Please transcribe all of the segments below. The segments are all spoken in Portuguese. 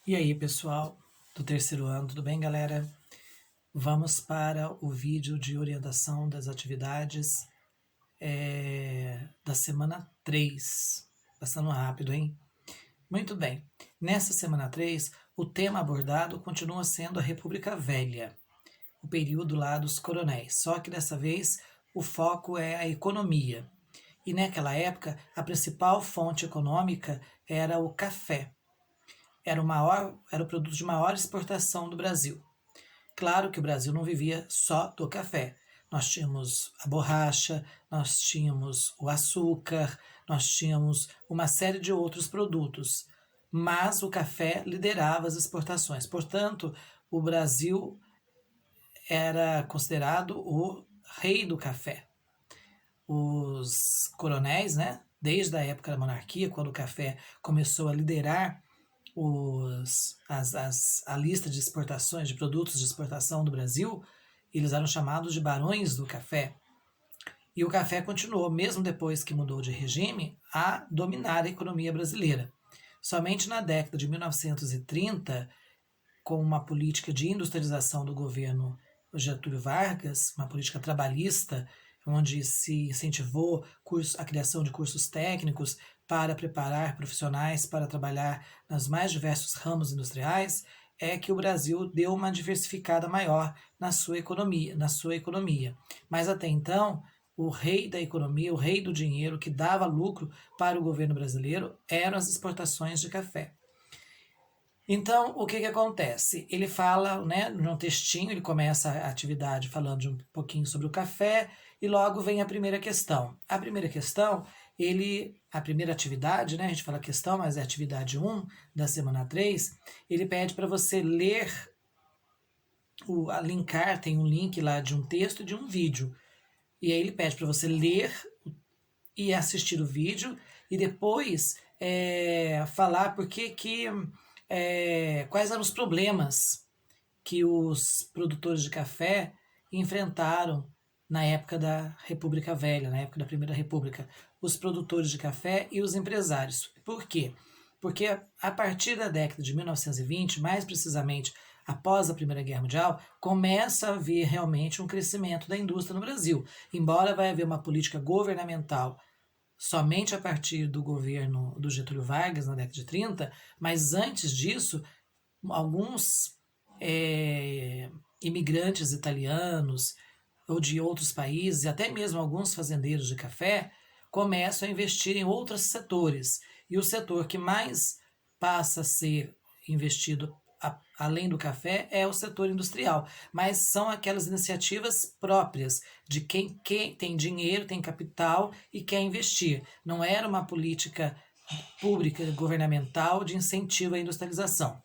E aí, pessoal do terceiro ano, tudo bem, galera? Vamos para o vídeo de orientação das atividades da semana 3. Passando rápido, hein? Muito bem. Nessa semana 3, o tema abordado continua sendo a República Velha, o período lá dos coronéis, só que dessa vez o foco é a economia. E naquela época, a principal fonte econômica era o café. Era o produto de maior exportação do Brasil. Claro que o Brasil não vivia só do café. Nós tínhamos a borracha, nós tínhamos o açúcar, nós tínhamos uma série de outros produtos. Mas o café liderava as exportações. Portanto, o Brasil era considerado o rei do café. Os coronéis, né, desde a época da monarquia, quando o café começou a liderar a lista de exportações, de produtos de exportação do Brasil, eles eram chamados de barões do café. E o café continuou, mesmo depois que mudou de regime, a dominar a economia brasileira. Somente na década de 1930, com uma política de industrialização do governo Getúlio Vargas, uma política trabalhista, onde se incentivou a criação de cursos técnicos para preparar profissionais para trabalhar nos mais diversos ramos industriais, é que o Brasil deu uma diversificada maior na sua economia. Mas até então, o rei da economia, o rei do dinheiro que dava lucro para o governo brasileiro eram as exportações de café. Então, o que acontece? Ele fala, né, num textinho, ele começa a atividade falando de um pouquinho sobre o café e logo vem a primeira questão. A primeira questão, a primeira atividade, né, a gente fala questão, mas é a atividade 1 da semana 3, ele pede para você ler, linkar, tem um link lá de um texto e de um vídeo. E aí ele pede para você ler e assistir o vídeo e depois falar quais eram os problemas que os produtores de café enfrentaram na época da República Velha, na época da Primeira República, os produtores de café e os empresários. Por quê? Porque a partir da década de 1920, mais precisamente após a Primeira Guerra Mundial, começa a haver realmente um crescimento da indústria no Brasil. Embora vai haver uma política governamental somente a partir do governo do Getúlio Vargas, na década de 30, mas antes disso, alguns imigrantes italianos ou de outros países, e até mesmo alguns fazendeiros de café, começam a investir em outros setores. E o setor que mais passa a ser investido além do café é o setor industrial, mas são aquelas iniciativas próprias de quem tem dinheiro, tem capital e quer investir. Não era uma política pública, governamental de incentivo à industrialização.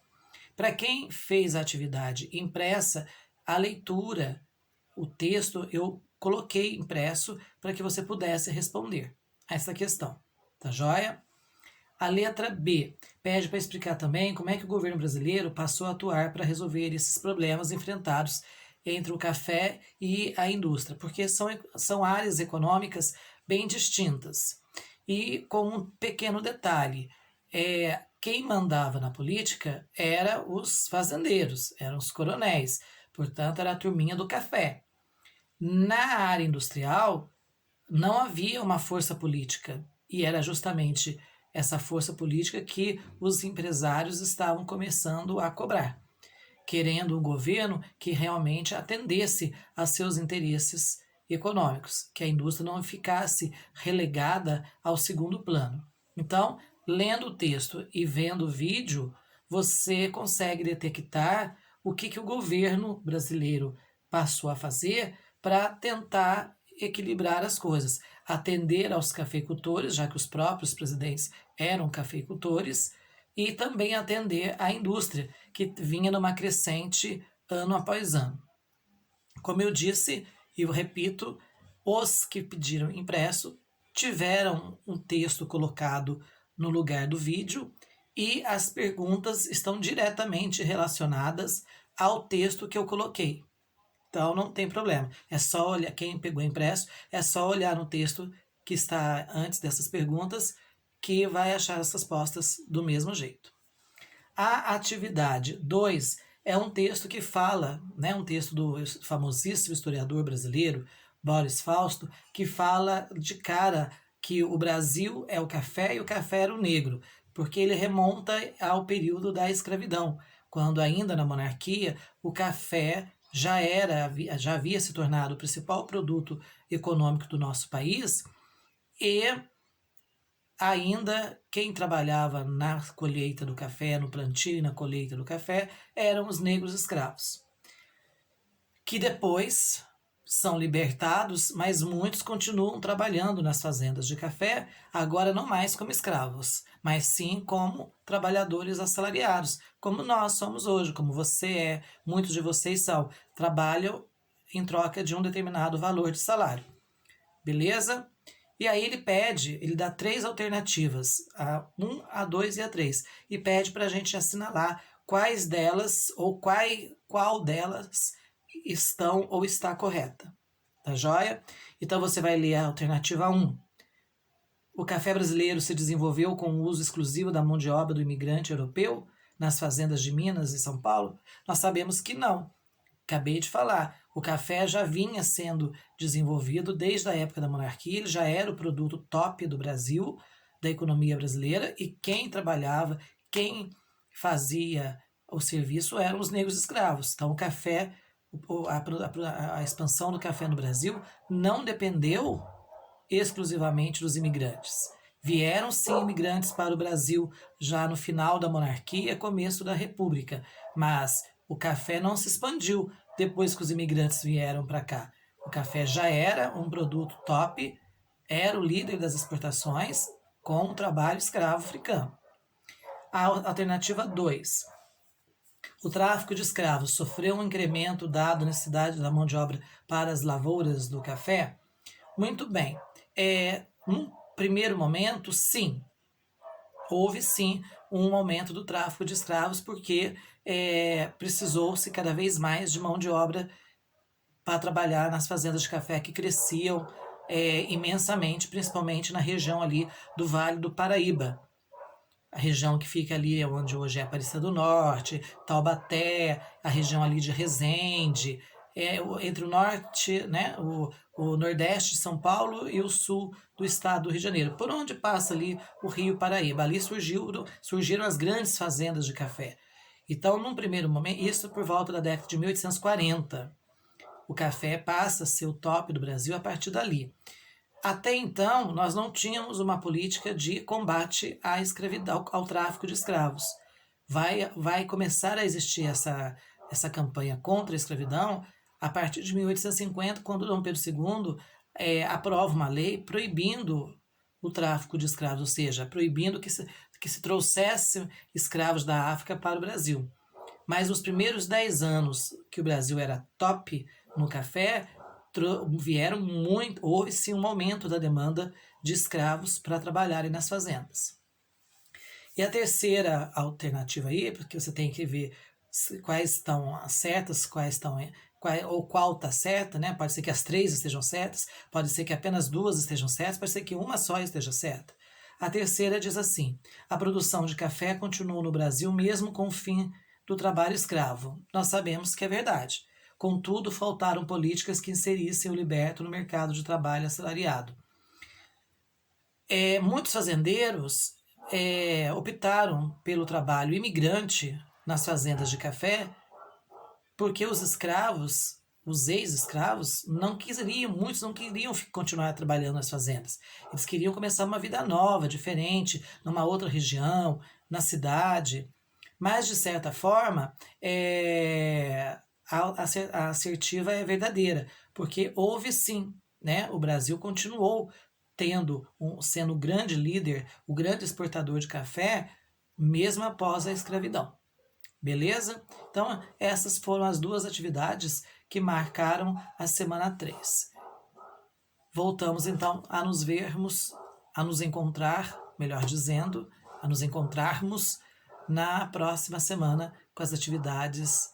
Para quem fez a atividade impressa, a leitura, o texto eu coloquei impresso para que você pudesse responder a essa questão. Tá joia? A letra B pede para explicar também como é que o governo brasileiro passou a atuar para resolver esses problemas enfrentados entre o café e a indústria, porque são áreas econômicas bem distintas. E com um pequeno detalhe, quem mandava na política eram os fazendeiros, eram os coronéis, portanto era a turminha do café. Na área industrial, não havia uma força política, e era justamente essa força política que os empresários estavam começando a cobrar, querendo um governo que realmente atendesse a seus interesses econômicos, que a indústria não ficasse relegada ao segundo plano. Então, lendo o texto e vendo o vídeo, você consegue detectar o que o governo brasileiro passou a fazer para tentar equilibrar as coisas, atender aos cafeicultores, já que os próprios presidentes eram cafeicultores, e também atender à indústria, que vinha numa crescente ano após ano. Como eu disse, e eu repito, os que pediram impresso tiveram um texto colocado no lugar do vídeo e as perguntas estão diretamente relacionadas ao texto que eu coloquei. Então não tem problema. É só olhar, quem pegou impresso, é só olhar no texto que está antes dessas perguntas que vai achar as respostas do mesmo jeito. A atividade 2 é um texto que fala, né, um texto do famosíssimo historiador brasileiro, Boris Fausto, que fala de cara que o Brasil é o café e o café era o negro, porque ele remonta ao período da escravidão, quando ainda na monarquia o café já havia se tornado o principal produto econômico do nosso país e ainda quem trabalhava na colheita do café, no plantio e na colheita do café, eram os negros escravos, que depois são libertados, mas muitos continuam trabalhando nas fazendas de café, agora não mais como escravos, mas sim como trabalhadores assalariados, como nós somos hoje, como você é, muitos de vocês são, trabalham em troca de um determinado valor de salário. Beleza? E aí ele dá 3 alternativas, a 1, a 2 e a 3, e pede para a gente assinalar quais delas ou qual delas estão ou está correta. Tá joia? Então você vai ler a alternativa 1. O café brasileiro se desenvolveu com o uso exclusivo da mão de obra do imigrante europeu nas fazendas de Minas e São Paulo? Nós sabemos que não. Acabei de falar, o café já vinha sendo desenvolvido desde a época da monarquia, ele já era o produto top do Brasil, da economia brasileira, e quem trabalhava, quem fazia o serviço eram os negros escravos. Então, o café, a expansão do café no Brasil não dependeu exclusivamente dos imigrantes. Vieram sim imigrantes para o Brasil já no final da monarquia, começo da república, mas o café não se expandiu depois que os imigrantes vieram para cá. O café já era um produto top, era o líder das exportações com o trabalho escravo africano. A alternativa 2. O tráfico de escravos sofreu um incremento dado a necessidade da mão de obra para as lavouras do café? Muito bem. Num primeiro momento, sim. Houve sim um aumento do tráfico de escravos porque precisou-se cada vez mais de mão de obra para trabalhar nas fazendas de café que cresciam imensamente, principalmente na região ali do Vale do Paraíba. A região que fica ali onde hoje é Aparecida do Norte, Taubaté, a região ali de Resende, entre o norte, né, o nordeste de São Paulo e o sul do estado do Rio de Janeiro, por onde passa ali o Rio Paraíba. Ali surgiram as grandes fazendas de café. Então, num primeiro momento, isso por volta da década de 1840, o café passa a ser o top do Brasil a partir dali. Até então, nós não tínhamos uma política de combate à escravidão, ao tráfico de escravos. Vai começar a existir essa campanha contra a escravidão a partir de 1850, quando Dom Pedro II aprova uma lei proibindo o tráfico de escravos, ou seja, proibindo que se trouxesse escravos da África para o Brasil. Mas nos primeiros 10 anos que o Brasil era top no café, houve sim um aumento da demanda de escravos para trabalharem nas fazendas. E a terceira alternativa aí, porque você tem que ver quais estão certas, qual está certa, né? Pode ser que as 3 estejam certas, pode ser que apenas 2 estejam certas, pode ser que uma só esteja certa. A terceira diz assim: a produção de café continuou no Brasil mesmo com o fim do trabalho escravo. Nós sabemos que é verdade. Contudo, faltaram políticas que inserissem o liberto no mercado de trabalho assalariado. Muitos fazendeiros optaram pelo trabalho imigrante nas fazendas de café porque os escravos, os ex-escravos, muitos não queriam continuar trabalhando nas fazendas. Eles queriam começar uma vida nova, diferente, numa outra região, na cidade. Mas, de certa forma, a assertiva é verdadeira, porque houve sim, né? O Brasil continuou sendo o grande líder, o grande exportador de café, mesmo após a escravidão. Beleza? Então, essas foram as 2 atividades que marcaram a semana 3. Voltamos então a nos vermos, a nos encontrar, melhor dizendo, a nos encontrarmos na próxima semana com as atividades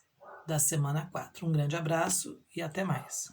da semana 4. Um grande abraço e até mais.